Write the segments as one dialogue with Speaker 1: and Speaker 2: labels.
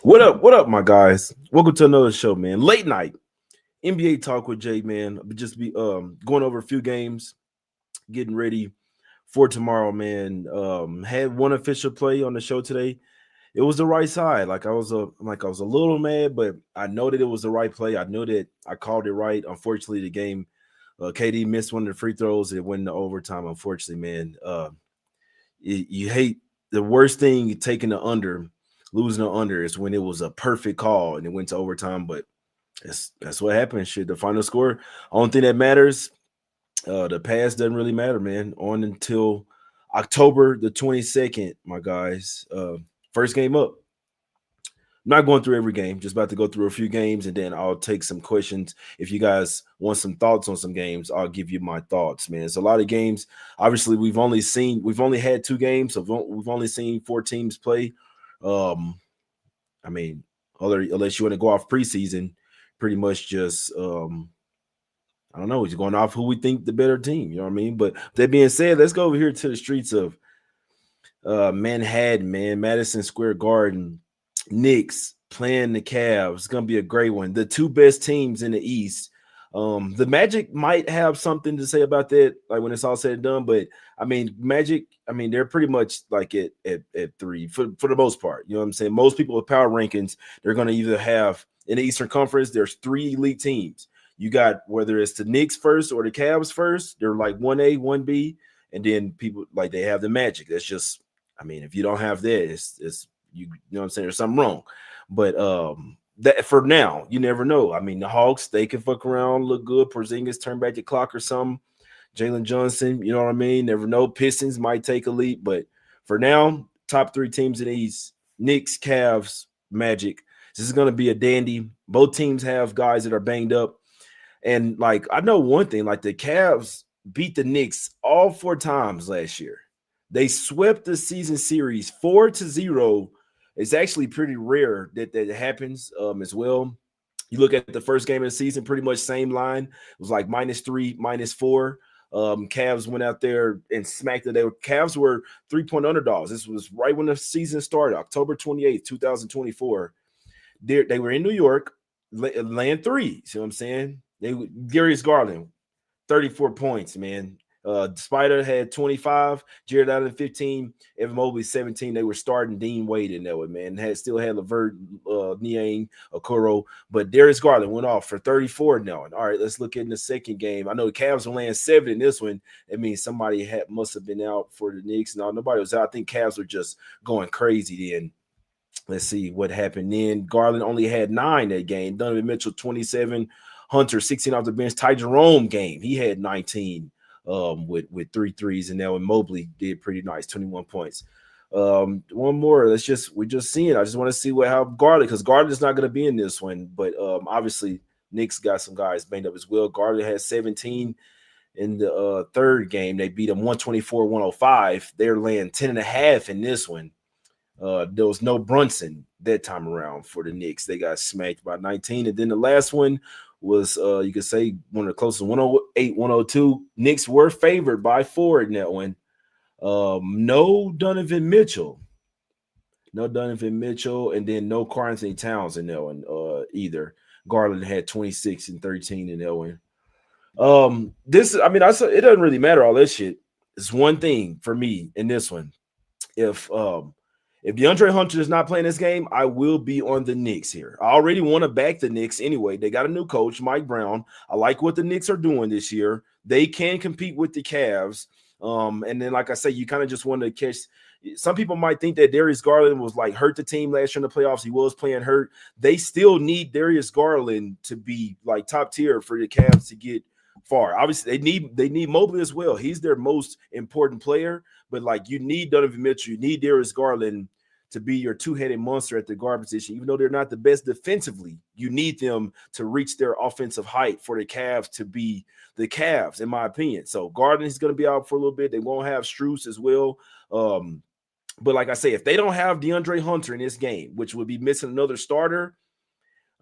Speaker 1: What up? What up, my guys? Welcome to another show, man. Late night NBA talk with Jay, man. I'll just be going over a few games, getting ready for tomorrow, man. Had one official play on the show today. It was the right side. I was a little mad, but I know that it was the right play. I knew that I called it right. Unfortunately, the game, KD missed one of the free throws. It went into overtime. Unfortunately, man. You hate the worst thing taking the under, losing the under is when it was a perfect call and it went to overtime. But that's what happened. Shit, the final score. Only thing that matters, the past doesn't really matter, man. On until October the 22nd, my guys. First game up. I'm not going through every game, just about to go through a few games, and then I'll take some questions. If you guys want some thoughts on some games, I'll give you my thoughts, man. It's a lot of games. Obviously, we've only had two games, so we've only seen four teams play. Um, I mean, unless you want to go off preseason, pretty much just I don't know, he's going off who we think the better team, you know what I mean? But that being said, let's go over here to the streets of Manhattan, man, Madison Square Garden. Knicks playing the Cavs. It's gonna be a great one. The two best teams in the East. The Magic might have something to say about that, like when it's all said and done. But I mean, Magic, I mean, they're pretty much like at three for the most part. You know what I'm saying? Most people with power rankings, they're gonna either have in the Eastern Conference, there's three elite teams. You got whether it's the Knicks first or the Cavs first, they're like 1A, 1B, and then people like they have the Magic. That's just, I mean, if you don't have that, it's you know what I'm saying? There's something wrong. But that for now, you never know. I mean, the Hawks, they can fuck around, look good. Porzingis turn back the clock or something. Jalen Johnson, you know what I mean? Never know. Pistons might take a leap, but for now, top three teams in the East: Knicks, Cavs, Magic. This is going to be a dandy. Both teams have guys that are banged up, and like I know one thing: like the Cavs beat the Knicks all four times last year. They swept the season series 4-0. It's actually pretty rare that happens as well. You look at the first game of the season, pretty much same line. It was like -3, -4. Cavs went out there and smacked it. Cavs were 3-point underdogs. This was right when the season started, October 28th, 2024. They were in New York, laying three. See what I'm saying? Darius Garland, 34 points, man. Spider had 25, Jared Allen 15, Evan Mobley 17. They were starting Dean Wade in that one, man. Still had Levert, Niang, Okoro, but Darius Garland went off for 34 now. All right, let's look at in the second game. I know the Cavs were laying 7 in this one. That means somebody must have been out for the Knicks. No, nobody was out. I think Cavs were just going crazy then. Let's see what happened then. Garland only had 9 that game. Donovan Mitchell 27, Hunter 16 off the bench. Ty Jerome game, he had 19. With 3 threes, and now when Mobley did pretty nice, 21 points. One more. We're just seeing. I just want to see how Garland, because Garland is not going to be in this one, but obviously Knicks got some guys banged up as well. Garland had 17 in the third game. They beat them 124-105. They're laying 10.5 in this one. There was no Brunson that time around for the Knicks. They got smacked by 19, and then the last one was you could say one of the closest, 108-102. Knicks were favored by 4 in that one. No Donovan Mitchell, and then no Karl-Anthony Towns in that one either. Garland had 26 and 13 in that one. It doesn't really matter all that shit. It's one thing for me in this one. If DeAndre Hunter is not playing this game, I will be on the Knicks here. I already want to back the Knicks anyway. They got a new coach, Mike Brown. I like what the Knicks are doing this year. They can compete with the Cavs. And then, like I say, you kind of just want to catch. Some people might think that Darius Garland was like hurt the team last year in the playoffs. He was playing hurt. They still need Darius Garland to be like top tier for the Cavs to get far. Obviously, they need Mobley as well. He's their most important player. But like you need Donovan Mitchell, you need Darius Garland to be your two-headed monster at the guard position. Even though they're not the best defensively, you need them to reach their offensive height for the Cavs to be the Cavs, in my opinion. So Garden is going to be out for a little bit. They won't have Strus as well. But like I say, if they don't have DeAndre Hunter in this game, which would be missing another starter,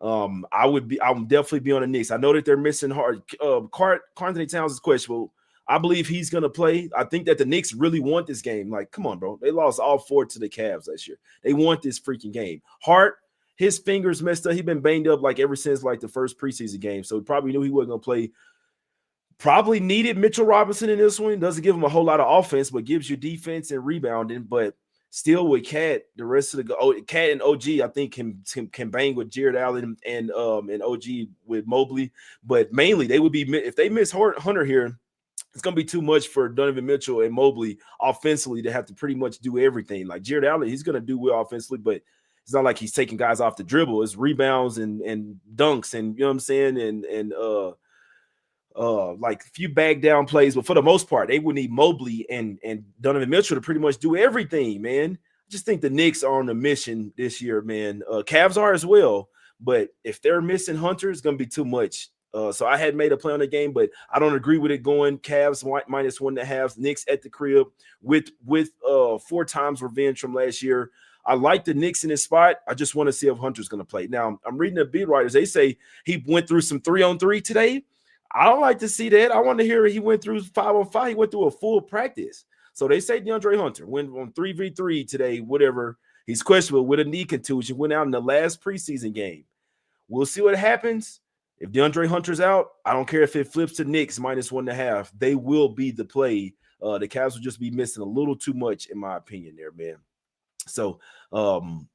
Speaker 1: I would definitely be on the Knicks. I know that they're missing hard. Karl-Anthony Towns is questionable. I believe he's going to play. I think that the Knicks really want this game. Like, come on, bro. They lost all 4 to the Cavs last year. They want this freaking game. Hart his fingers messed up. He been banged up like ever since like the first preseason game. So he probably knew he wasn't gonna play. Probably needed Mitchell Robinson in this one. Doesn't give him a whole lot of offense, but gives you defense and rebounding. But still with Cat, the rest of the Cat and OG, I think can bang with Jared Allen and OG with Mobley. But mainly they would be, if they miss Hunter here, it's gonna be too much for Donovan Mitchell and Mobley offensively to have to pretty much do everything. Like Jared Allen, he's gonna do well offensively, but it's not like he's taking guys off the dribble. It's rebounds and dunks and, you know what I'm saying, and like a few bag down plays, but for the most part, they would need Mobley and Donovan Mitchell to pretty much do everything, man. I just think the Knicks are on a mission this year, man. Cavs are as well, but if they're missing Hunter, it's gonna be too much. So I had made a play on the game, but I don't agree with it going Cavs -1.5, Knicks at the crib with 4 times revenge from last year. I like the Knicks in this spot. I just want to see if Hunter's going to play. Now, I'm reading the beat writers. They say he went through some 3-on-3 today. I don't like to see that. I want to hear he went through 5-on-5. He went through a full practice. So they say DeAndre Hunter went on 3v3 today, whatever. He's questionable with a knee contusion. Went out in the last preseason game. We'll see what happens. If DeAndre Hunter's out, I don't care if it flips to Knicks -1.5. They will be the play. The Cavs will just be missing a little too much, in my opinion, there, man. So,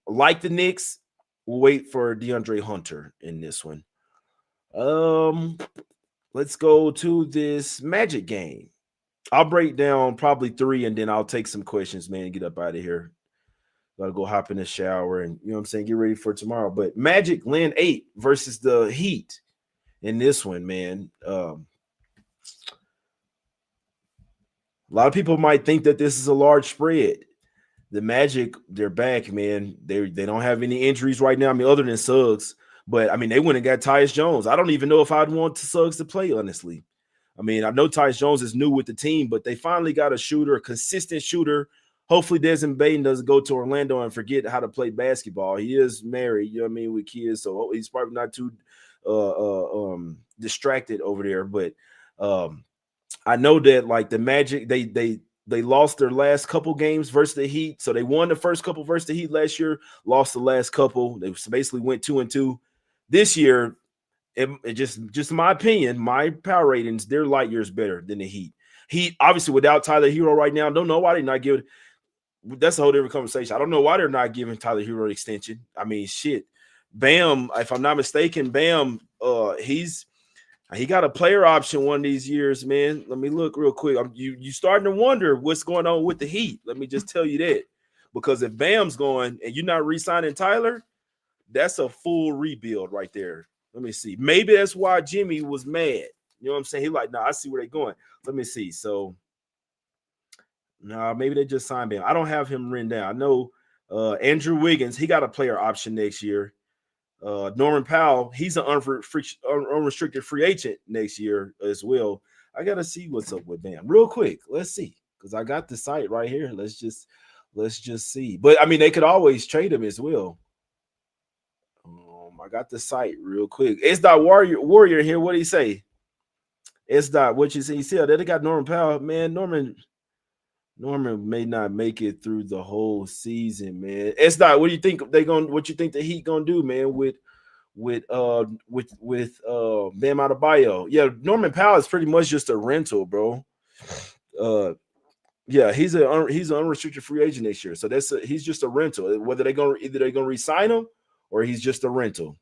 Speaker 1: like the Knicks, we'll wait for DeAndre Hunter in this one. Let's go to this Magic game. I'll break down probably 3, and then I'll take some questions, man, and get up out of here. Gotta go hop in the shower and, you know what I'm saying, get ready for tomorrow. But Magic land 8 versus the Heat in this one, man. A lot of people might think that this is a large spread. The Magic, they're back, man. They don't have any injuries right now. I mean, other than Suggs. But, I mean, they went and got Tyus Jones. I don't even know if I'd want Suggs to play, honestly. I mean, I know Tyus Jones is new with the team, but they finally got a shooter, a consistent shooter. Hopefully Desmond Bain doesn't go to Orlando and forget how to play basketball. He is married, you know what I mean, with kids, so he's probably not too distracted over there. But I know that, like, the Magic, they lost their last couple games versus the Heat. So they won the first couple versus the Heat last year, lost the last couple. They basically went 2-2. This year, it just my opinion, my power ratings, they're light years better than the Heat. Heat, obviously, without Tyler Hero right now, don't know why they're not giving. That's a whole different conversation. I don't know why they're not giving Tyler Hero an extension. I mean, shit. Bam, if I'm not mistaken, Bam, he got a player option one of these years, man. Let me look real quick. You starting to wonder what's going on with the Heat. Let me just tell you that. Because if Bam's going and you're not re-signing Tyler, that's a full rebuild right there. Let me see. Maybe that's why Jimmy was mad. You know what I'm saying? He like, nah, I see where they're going. Let me see. So, maybe they just signed Bam. I don't have him written down. I know Andrew Wiggins, he got a player option next year. Norman Powell, he's an unrestricted free agent next year as well. I got to see what's up with Bam real quick. Let's see, because I got the site right here. Let's just see. But, I mean, they could always trade him as well. I got the site real quick. It's that Warrior here. What do you say? It's that what you say? You see how they got Norman Powell, man. Norman may not make it through the whole season, man. It's not. What do you think what you think the Heat gonna do, man? With Bam Adebayo? Yeah, Norman Powell is pretty much just a rental, bro. Yeah, he's an unrestricted free agent next year, so he's just a rental. Whether they're gonna re-sign him or he's just a rental.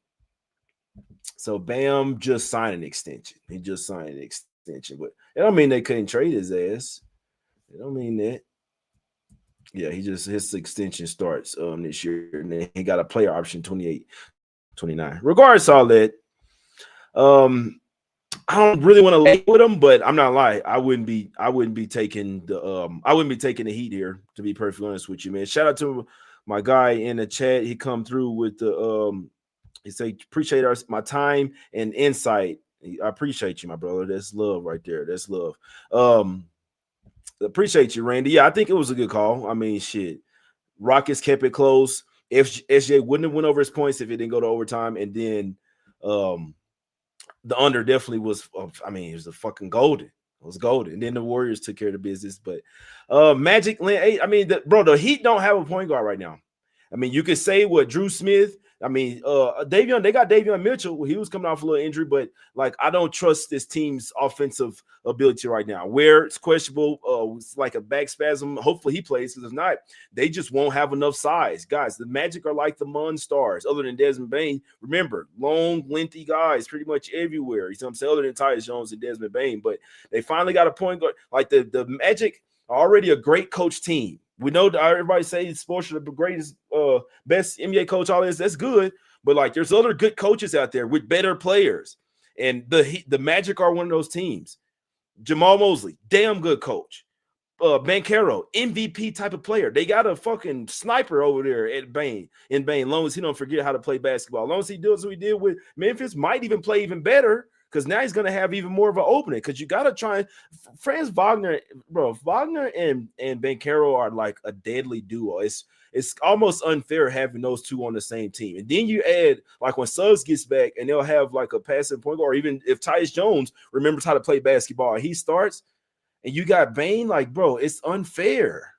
Speaker 1: So Bam just signed an extension. He just signed an extension, but it don't mean they couldn't trade his ass. It don't mean that. Yeah, his extension starts this year, and then he got a player option 28, 29. Regardless of all that, I don't really want to lay with him, but I'm not lying. I wouldn't be taking the Heat here, to be perfectly honest with you, man. Shout out to my guy in the chat. He come through with the he say appreciate my time and insight. I appreciate you, my brother. That's love right there. That's love. Appreciate you, Randy. Yeah, I think it was a good call. I mean, shit. Rockets kept it close. If SJ wouldn't have went over his points if it didn't go to overtime, and then the under definitely was. I mean, it was a fucking golden. It was golden. And then the Warriors took care of the business. But Magic, I mean, the Heat don't have a point guard right now. I mean, you could say what Drew Smith, I mean, Davion, they got Davion Mitchell. He was coming off a little injury, but like I don't trust this team's offensive ability right now. Where it's questionable, it's like a back spasm. Hopefully he plays, because if not, they just won't have enough size. Guys, the Magic are like the Monstars, other than Desmond Bain. Remember, long, lengthy guys pretty much everywhere. You know what I'm saying? Other than Tyus Jones and Desmond Bain. But they finally got a point guard. Like the Magic are already a great coach team. We know that everybody says Sports are the greatest, best NBA coach, all this. That's good. But like there's other good coaches out there with better players. And the Magic are one of those teams. Jamal Mosley, damn good coach. Banchero, MVP type of player. They got a fucking sniper over there at Bain. As long as he don't forget how to play basketball. As long as he does what he did with Memphis, might even play even better, because now he's going to have even more of an opening. Because you got to try and Franz Wagner, bro. Wagner and Banchero are like a deadly duo. It's almost unfair having those two on the same team. And then you add, like when Suggs gets back and they'll have like a passing point guard, or even if Tyus Jones remembers how to play basketball and he starts, and you got Bain, like, bro, it's unfair.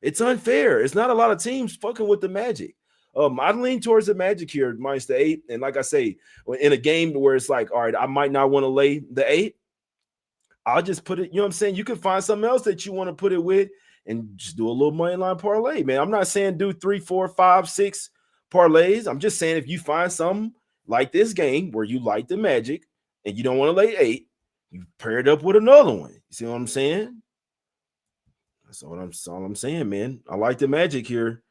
Speaker 1: It's unfair. It's not a lot of teams fucking with the Magic. I lean towards the Magic here, minus the 8. And like I say, in a game where it's like, all right, I might not want to lay the 8, I'll just put it, you know what I'm saying? You can find something else that you want to put it with and just do a little money line parlay, man. I'm not saying do 3, 4, 5, 6 parlays. I'm just saying if you find something like this game where you like the Magic and you don't want to lay 8, you pair it up with another one. You see what I'm saying? That's all I'm saying, man. I like the Magic here.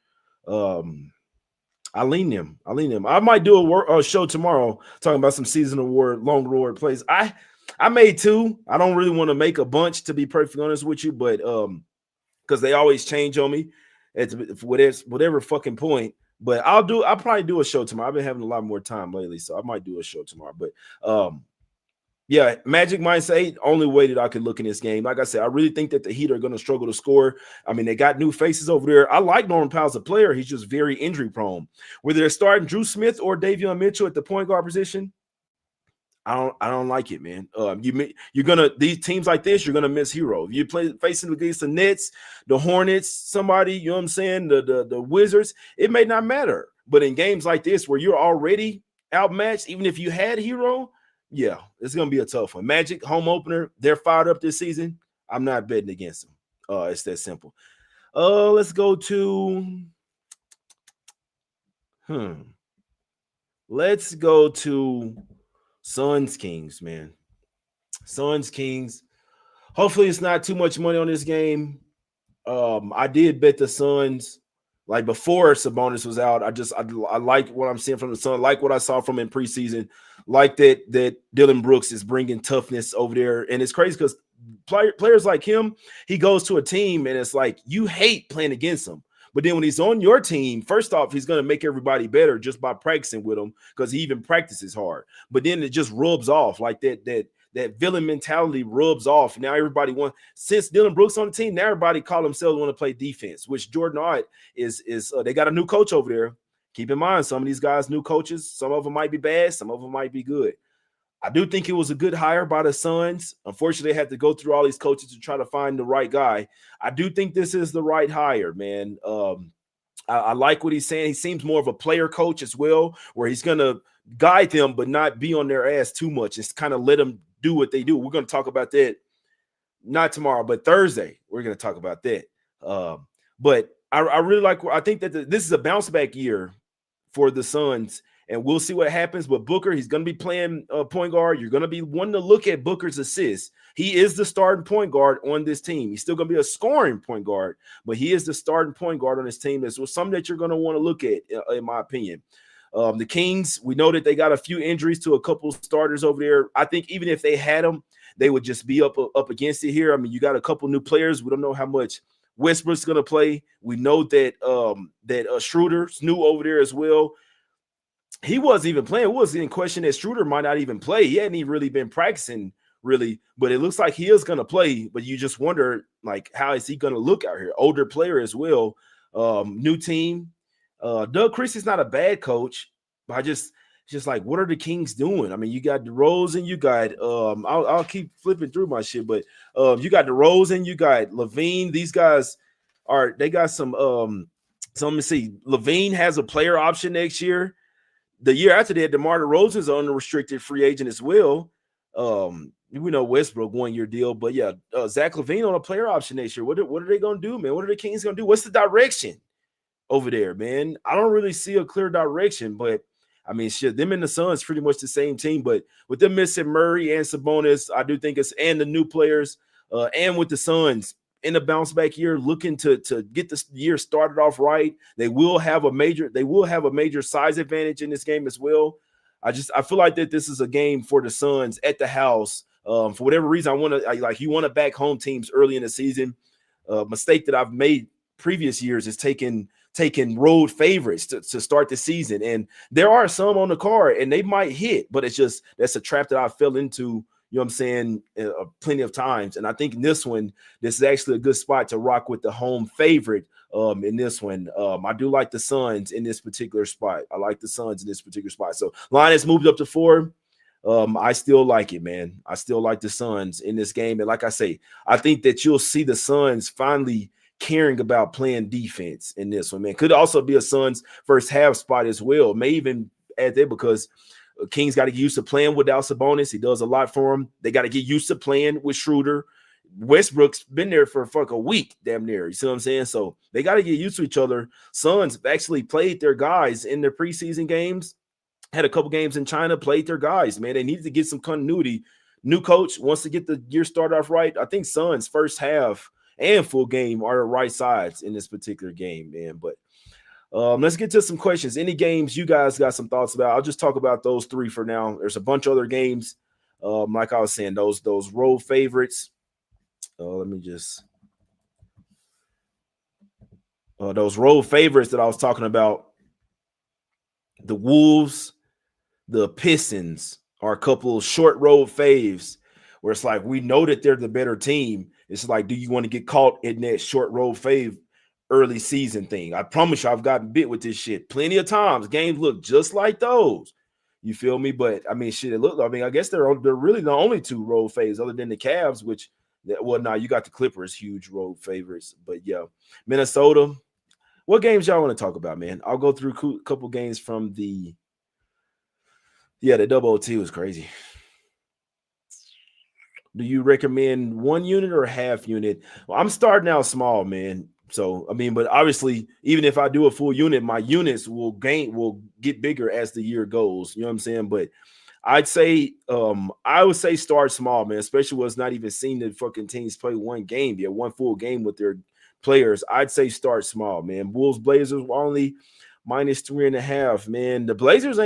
Speaker 1: I lean them. I might do a show tomorrow talking about some season award, long reward plays. I made 2. I don't really want to make a bunch, to be perfectly honest with you, but because they always change on me at whatever fucking point. But I'll probably do a show tomorrow. I've been having a lot more time lately, so I might do a show tomorrow. But yeah, Magic minus 8, only way that I could look in this game. Like I said, I really think that the Heat are going to struggle to score. I mean, they got new faces over there. I like Norman Powell as a player. He's just very injury prone. Whether they're starting Drew Smith or Davion Mitchell at the point guard position, I don't like it, man. You're gonna, these teams like this, you're gonna miss Hero. If you facing against the Nets, the Hornets, somebody, you know what I'm saying, the Wizards, it may not matter. But in games like this where you're already outmatched, even if you had Hero, yeah, it's gonna be a tough one. Magic home opener, they're fired up this season. I'm not betting against them. It's that simple. Let's go to let's go to Suns Kings, man. Suns Kings. Hopefully it's not too much money on this game. I did bet the Suns like before Sabonis was out. I like what I'm seeing from the Suns, like what I saw from him in preseason, like that Dylan Brooks is bringing toughness over there. And it's crazy because players like him, he goes to a team and it's like you hate playing against him. But then when he's on your team, first off, he's going to make everybody better just by practicing with him, because he even practices hard. But then it just rubs off, like that villain mentality rubs off. Now everybody wants, since Dylan Brooks on the team, now everybody call themselves want to play defense, which Jordan Hart is they got a new coach over there. Keep in mind, some of these guys, new coaches, some of them might be bad, some of them might be good. I do think it was a good hire by the Suns. Unfortunately, they had to go through all these coaches to try to find the right guy. I do think this is the right hire, man. I like what he's saying. He seems more of a player coach as well, where he's going to guide them but not be on their ass too much. Just kind of let them do what they do. We're going to talk about that not tomorrow, but Thursday. We're going to talk about that. But I really like – I think that this is a bounce-back year for the Suns, and we'll see what happens. But Booker, he's going to be playing point guard. You're going to be wanting to look at Booker's assists. He is the starting point guard on this team. He's still going to be a scoring point guard, but he is the starting point guard on this team. That's something that you're going to want to look at, in my opinion. The Kings, we know that they got a few injuries to a couple starters over there. I think even if they had them, they would just be up against it here. I mean, you got a couple new players. We don't know how much Westbrook's going to play. We know that Schroeder's new over there as well. He wasn't even playing. It was in question that Schroeder might not even play. He hadn't even really been practicing, really, but it looks like he is going to play. But you just wonder, like, how is he going to look out here? Older player as well. New team. Doug Christie's not a bad coach, but just like, what are the Kings doing? I mean, you got DeRozan, you got I'll keep flipping through my shit, but you got DeRozan, you got Levine. These guys they got some So let me see. Levine has a player option next year. The year after that, DeMar DeRozan's an unrestricted free agent as well. We know Westbrook 1-year deal, but yeah, Zach LaVine on a player option next year. What are they gonna do, man? What are the Kings gonna do? What's the direction over there, man? I don't really see a clear direction, but I mean, shit, them and the Suns pretty much the same team. But with them missing Murray and Sabonis, I do think it's and the new players, and with the Suns in the bounce back year, looking to get this year started off right. They will have a major size advantage in this game as well. I feel like that this is a game for the Suns at the house. For whatever reason, you want to back home teams early in the season. Mistake that I've made previous years is taking road favorites to start the season. And there are some on the card and they might hit, but that's a trap that I fell into, you know what I'm saying, plenty of times. And I think in this one, this is actually a good spot to rock with the home favorite in this one. I do like the Suns in this particular spot. So line has moved up to 4. I still like it, man. I still like the Suns in this game. And like I say, I think that you'll see the Suns finally caring about playing defense in this one, man. Could also be a Suns first half spot as well. May even add that because Kings got to get used to playing without Sabonis. He does a lot for them. They got to get used to playing with Schroeder. Westbrook's been there for a week, damn near. You see what I'm saying? So they got to get used to each other. Suns actually played their guys in their preseason games. Had a couple games in China, played their guys, man. They needed to get some continuity. New coach wants to get the year started off right. I think Suns first half and full game are the right sides in this particular game, man. But let's get to some questions. Any games you guys got some thoughts about? I'll just talk about those 3 for now. There's a bunch of other games. Like I was saying, those road favorites. Those road favorites that I was talking about. The Wolves, the Pistons are a couple of short road faves where it's like we know that they're the better team. It's like, do you want to get caught in that short road fave early season thing? I promise you, I've gotten bit with this shit plenty of times. Games look just like those. You feel me? But I mean, shit, I guess they're really the only 2 road faves other than the Cavs, you got the Clippers, huge road favorites. But yeah, Minnesota. What games y'all want to talk about, man? I'll go through a couple games from the double OT was crazy. Do you recommend 1 unit or half unit? Well, I'm starting out small, man. So, I mean, but obviously, even if I do a full unit, my units will get bigger as the year goes. You know what I'm saying? But I would say start small, man, especially when it's not even seen the fucking teams play one full game with their players. I'd say start small, man. Wolves Blazers were only -3.5, man. The Blazers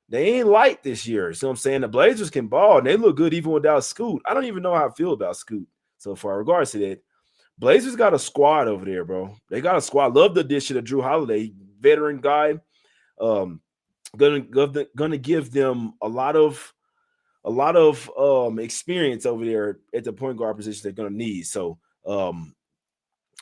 Speaker 1: they ain't light this year. So I'm saying the Blazers can ball and they look good even without Scoot. I don't even know how I feel about Scoot so far. Regards to that, Blazers got a squad over there, bro. They got a squad. Love the addition of Drew Holiday, veteran guy. Gonna give them a lot of experience over there at the point guard position they're gonna need. So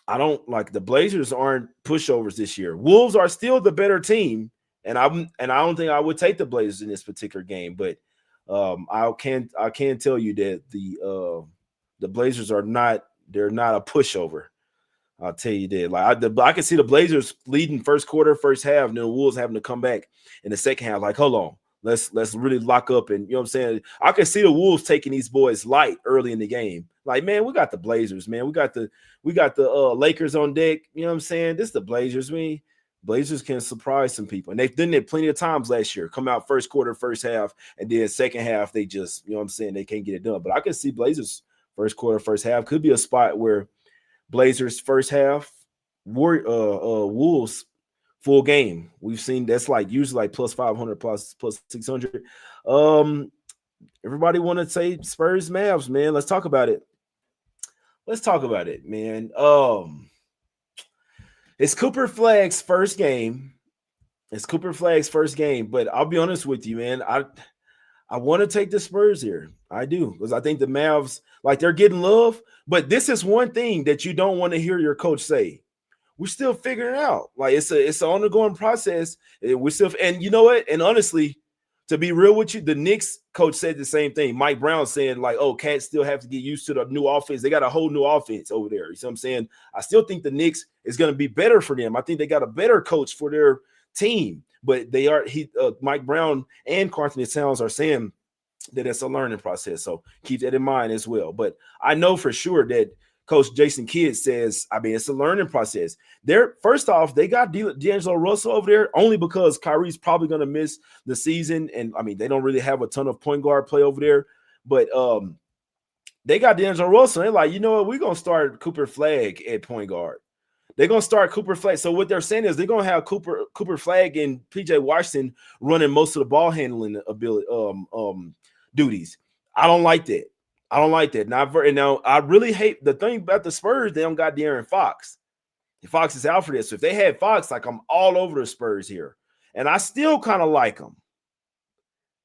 Speaker 1: I don't like the Blazers aren't pushovers this year. Wolves are still the better team, and I don't think I would take the Blazers in this particular game. But I can tell you that the Blazers are not a pushover. I'll tell you that. Like I can see the Blazers leading first quarter, first half, and then the Wolves having to come back in the second half. Like, hold on. Let's really lock up. And you know what I'm saying? I can see the Wolves taking these boys light early in the game. Like, man, we got the Blazers, man. We got the Lakers on deck. You know what I'm saying? This is the Blazers. Blazers can surprise some people. And they've done it plenty of times last year. Come out first quarter, first half, and then second half, they just, you know what I'm saying, they can't get it done. But I can see Blazers first quarter, first half could be a spot where Blazers first half, Wolves full game. We've seen that's like usually like plus 500, plus 600. Everybody want to say Spurs Mavs, man. Let's talk about it. Man. It's Cooper Flagg's first game. But I'll be honest with you, man. I want to take the Spurs here. I do, because I think the Mavs, like, they're getting love. But this is one thing that you don't want to hear your coach say. We're still figuring it out. Like, it's an ongoing process. We're still, and you know what? And honestly, To be real with you, the Knicks coach said the same thing. Mike Brown saying, like, oh, cats still have to get used to the new offense. They got a whole new offense over there. You see what I'm saying? I still think the Knicks is going to be better for them. I think they got a better coach for their team. But they are Mike Brown and Carlton Towns are saying that it's a learning process. So keep that in mind as well. But I know for sure that Coach Jason Kidd says, I mean, it's a learning process. They're first off, they got D'Angelo Russell over there only because Kyrie's probably going to miss the season. And I mean, they don't really have a ton of point guard play over there. But they got D'Angelo Russell. They're like, you know what? We're going to start Cooper Flagg at point guard. They're going to start Cooper Flagg. So what they're saying is they're going to have Cooper Flagg and PJ Washington running most of the ball handling ability duties. I don't like that. I don't like that. Now, I really hate the thing about the Spurs. They don't got De'Aaron Fox. Fox is out for this. So if they had Fox, like I'm all over the Spurs here. And I still kind of like them.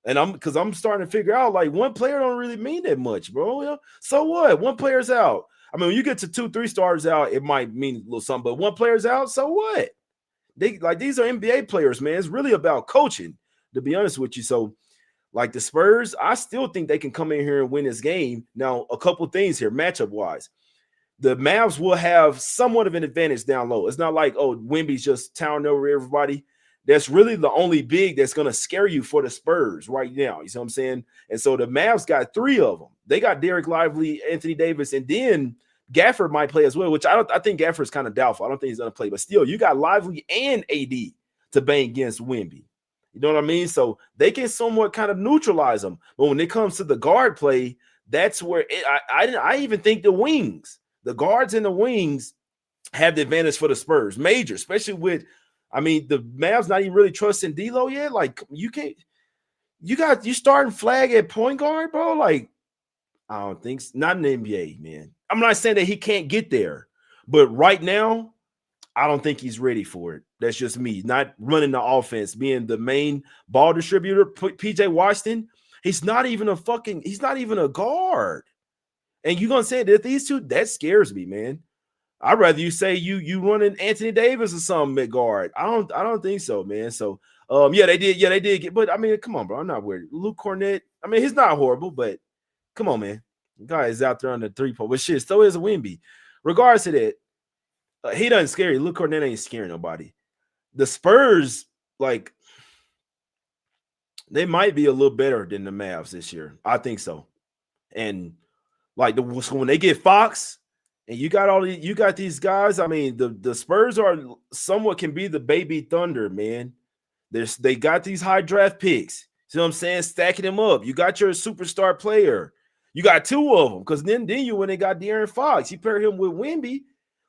Speaker 1: And I'm starting to figure out like one player don't really mean that much, bro. You know? So what? One player's out. I mean, when you get to 2-3 stars out, it might mean a little something, but one player's out, so what? These are NBA players, man. It's really about coaching, to be honest with you. So, like the Spurs, I still think they can come in here and win this game. Now, a couple things here, matchup-wise. The Mavs will have somewhat of an advantage down low. It's not like, oh, Wemby's just towering over everybody. That's really the only big that's going to scare you for the Spurs right now. You see what I'm saying? And so the Mavs got 3 of them. They got Derek Lively, Anthony Davis, and then Gafford might play as well, which I think Gafford's kind of doubtful. I don't think he's going to play. But still, you got Lively and AD to bang against Wemby. You know what I mean? So they can somewhat kind of neutralize them. But when it comes to the guard play, that's where I even think the guards and the wings have the advantage for the Spurs. Major, especially with – I mean, the Mavs not even really trusting D'Lo yet. Like, you starting Flag at point guard, bro? Like, I don't think so. Not in the NBA, man. I'm not saying that he can't get there, but right now, I don't think he's ready for it. That's just me. Not running the offense, being the main ball distributor. PJ Washington, he's not even a guard. And you're gonna say that these two, that scares me, man. I'd rather you say you running Anthony Davis or something at guard. I don't think so, man. So they did get, but I mean, come on, bro. I'm not worried. Luke Cornett, I mean, he's not horrible, but come on, man. The guy is out there on the 3-point. But shit, so is Wemby. Regardless of that, he doesn't scare you. Luke Cornett ain't scaring nobody. The Spurs, like, they might be a little better than the Mavs this year. I think so. And like when they get Fox. And you got these guys. I mean, the Spurs are somewhat can be the baby Thunder, man. They got these high draft picks. See what I'm saying? Stacking them up. You got your superstar player. You got 2 of them. Because then you when they got De'Aaron Fox, you pair him with Wemby.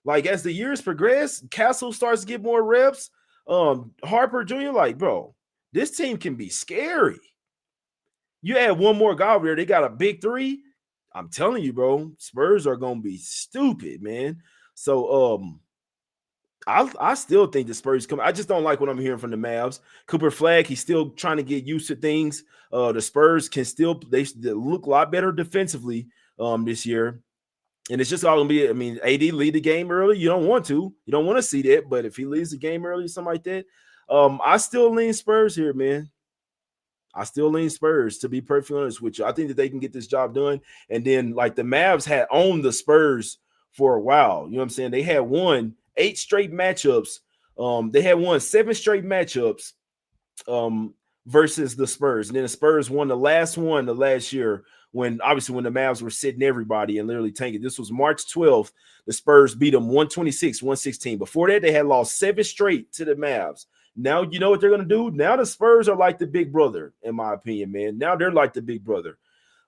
Speaker 1: Like as the years progress, Castle starts to get more reps. Harper Jr. Like, bro, this team can be scary. You add one more guy over there, they got a big 3. I'm telling you, bro, Spurs are gonna be stupid, man. So I still think the Spurs come. I just don't like what I'm hearing from the Mavs. Cooper Flagg, he's still trying to get used to things. The Spurs can still they look a lot better defensively this year. And it's just all gonna be, I mean, AD lead the game early. You don't want to see that, but if he leads the game early, something like that, I still lean Spurs here, man. I still lean Spurs, to be perfectly honest with you. I think that they can get this job done. And then, like, the Mavs had owned the Spurs for a while. You know what I'm saying? They had won 8 straight matchups. They had won 7 straight matchups versus the Spurs. And then the Spurs won the last year when the Mavs were sitting everybody and literally tanking. This was March 12th. The Spurs beat them 126-116. Before that, they had lost 7 straight to the Mavs. Now, you know what they're going to do? Now the Spurs are like the big brother, in my opinion, man. Now they're like the big brother.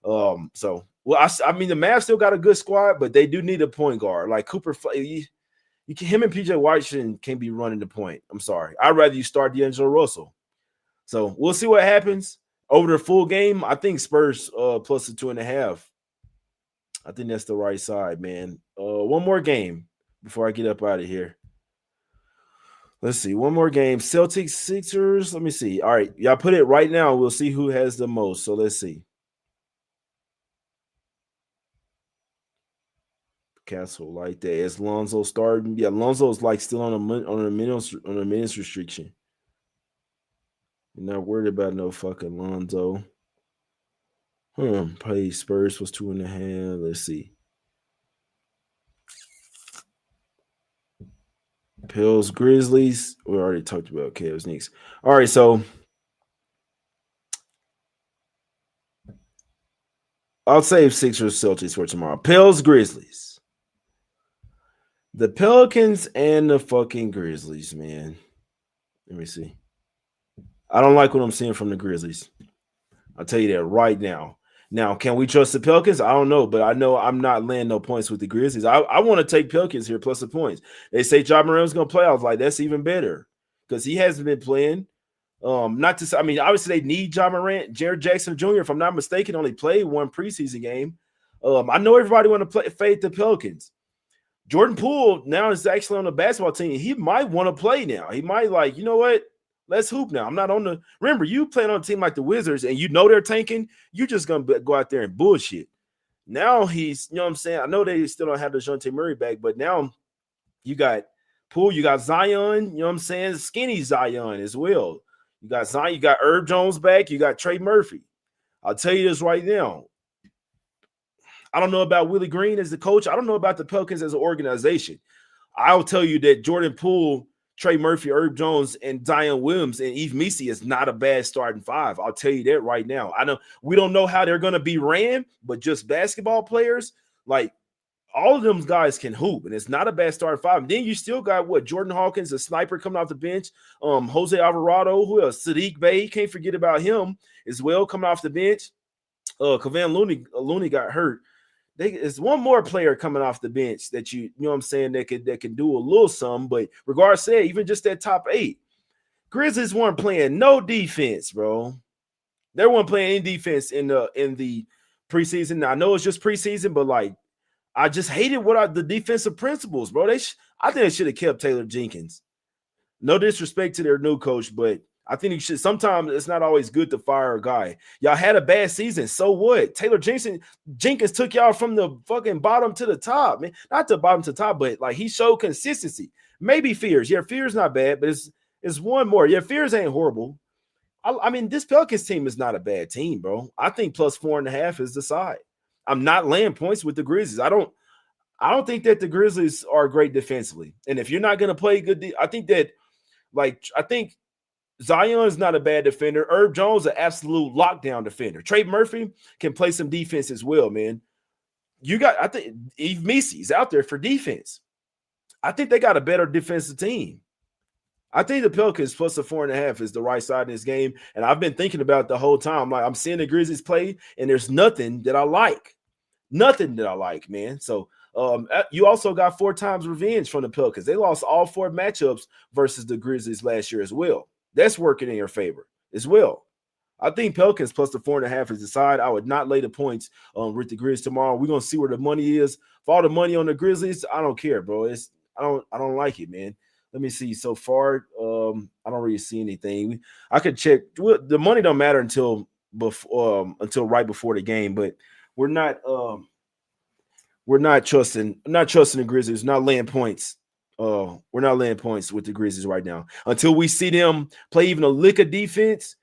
Speaker 1: I mean, the Mavs still got a good squad, but they do need a point guard. Like Cooper, him and PJ Washington can't be running the point. I'm sorry. I'd rather you start D'Angelo Russell. So we'll see what happens over the full game. I think Spurs plus the 2.5. I think that's the right side, man. One more game before I get up out of here. Let's see. One more game. Celtics, Sixers. Let me see. All right. Y'all put it right now. We'll see who has the most. So let's see. Castle like that. Is Lonzo starting? Yeah, Lonzo's like still on a minutes restriction. You're not worried about no fucking Lonzo. Play Spurs was 2.5. Let's see. Pills, Grizzlies. We already talked about Cavs, Knicks. All right, so I'll save Sixers, Celtics for tomorrow. Pills, Grizzlies. The Pelicans and the fucking Grizzlies, man. Let me see. I don't like what I'm seeing from the Grizzlies. I'll tell you that right now. Now, can we trust the Pelicans? I don't know, but I know I'm not laying no points with the Grizzlies. I want to take Pelicans here plus the points. They say Ja Morant's going to play. I was like, that's even better because he hasn't been playing. Not to say, I mean, obviously they need Ja Morant. Jared Jackson Jr., if I'm not mistaken, only played one preseason game. I know everybody want to fade the Pelicans. Jordan Poole now is actually on the basketball team. He might want to play now. He might like, you know what? Let's hoop now. I'm not on the – remember, you playing on a team like the Wizards and you know they're tanking, you're just going to go out there and bullshit. Now he's – you know what I'm saying? I know they still don't have DeJounte Murray back, but now you got Poole, you got Zion, you know what I'm saying? Skinny Zion as well. You got Zion, you got Herb Jones back, you got Trey Murphy. I'll tell you this right now. I don't know about Willie Green as the coach. I don't know about the Pelicans as an organization. I'll tell you that Jordan Poole, Trey Murphy, Herb Jones, and Zion Williams and Yves Missi is not a bad starting five. I'll tell you that right now. I know we don't know how they're going to be ran, but just basketball players, like all of them guys can hoop, and it's not a bad starting five. And then you still got what? Jordan Hawkins, a sniper coming off the bench. Jose Alvarado, who else? Sadiq Bey, can't forget about him as well, coming off the bench. Kevin Looney got hurt. There's one more player coming off the bench that you know what I'm saying that can do a little something. But regardless, even just that top 8, Grizzlies weren't playing no defense, bro. They weren't playing any defense in the preseason. Now, I know it's just preseason, but like I just hated the defensive principles, bro. I think they should have kept Taylor Jenkins. No disrespect to their new coach, but I think you should. Sometimes it's not always good to fire a guy. Y'all had a bad season. So what? Taylor Jenkins took y'all from the fucking bottom to the top, man. Not the bottom to the top, but like he showed consistency. Maybe Fears. Yeah, Fears not bad, but it's one more. Yeah, Fears ain't horrible. I mean, this Pelicans team is not a bad team, bro. I think plus 4.5 is the side. I'm not laying points with the Grizzlies. I don't think that the Grizzlies are great defensively. And if you're not going to play good, I think Zion is not a bad defender. Herb Jones, an absolute lockdown defender. Trey Murphy can play some defense as well, man. I think Yves Missi is out there for defense. I think they got a better defensive team. I think the Pelicans plus the 4.5 is the right side in this game. And I've been thinking about it the whole time. Like I'm seeing the Grizzlies play, and there's nothing that I like. Nothing that I like, man. So you also got 4 times revenge from the Pelicans. They lost all 4 matchups versus the Grizzlies last year as well. That's working in your favor as well. I think Pelicans plus the 4.5 is the side. I would not lay the points with the Grizzlies tomorrow. We're gonna see where the money is. For all the money on the Grizzlies, I don't care, bro. I don't like it, man. Let me see. So far, I don't really see anything. I could check. The money don't matter until right before the game, but we're not trusting the Grizzlies. Not laying points. We're not laying points with the Grizzlies right now until we see them play even a lick of defense.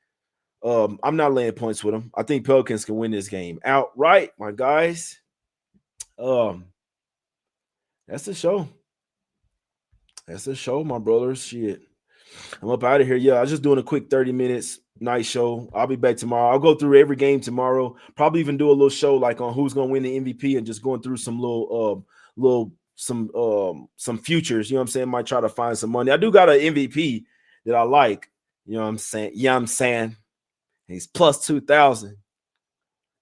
Speaker 1: I'm not laying points with them. I think Pelicans can win this game outright, my guys. That's the show. That's the show, my brothers. Shit. I'm up out of here. Yeah, I was just doing a quick 30 minutes. Nice show. I'll be back tomorrow. I'll go through every game tomorrow. Probably even do a little show like on who's gonna win the MVP and just going through some some futures. You know what I'm saying? Might try to find some money. I do got an MVP that I like. You know what I'm saying? Yeah, I'm saying he's plus 2,000.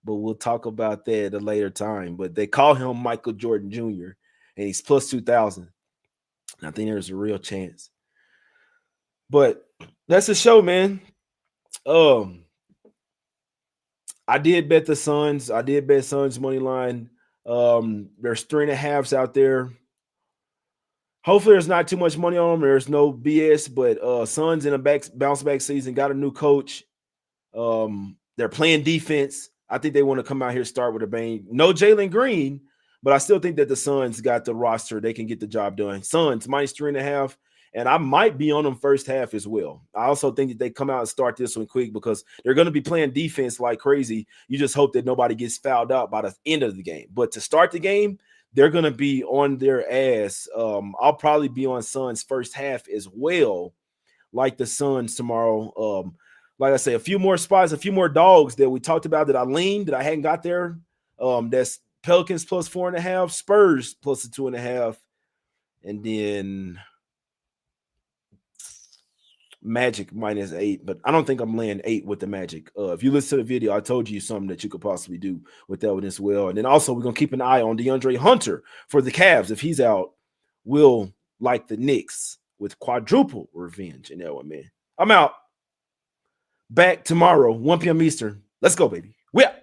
Speaker 1: But we'll talk about that at a later time. But they call him Michael Jordan Jr. and he's plus 2,000. I think there's a real chance. But that's the show, man. I did bet the Suns. I did bet Suns money line. There's 3.5s out there. Hopefully there's not too much money on them. There's no BS, but Suns in a bounce back season, got a new coach. They're playing defense. I think they want to come out here start with a bang. No Jalen Green, but I still think that the Suns got the roster. They can get the job done. Suns minus 3.5 And I might be on them first half as well. I also think that they come out and start this one quick because they're going to be playing defense like crazy. You just hope that nobody gets fouled out by the end of the game. But to start the game, they're going to be on their ass. I'll probably be on Suns first half as well, like the Suns tomorrow. Like I say, a few more spots, a few more dogs that we talked about that I leaned, that I hadn't got there. That's Pelicans plus 4.5, Spurs plus a 2.5, and then Magic minus 8. But I don't think I'm laying 8 with the Magic. If you listen to the video, I told you something that you could possibly do with that one as well. And then also we're gonna keep an eye on DeAndre Hunter for the Cavs. If he's out, we'll like the Knicks with quadruple revenge in that one, man. I'm out. Back tomorrow, 1 p.m. Eastern. Let's go, baby. We out.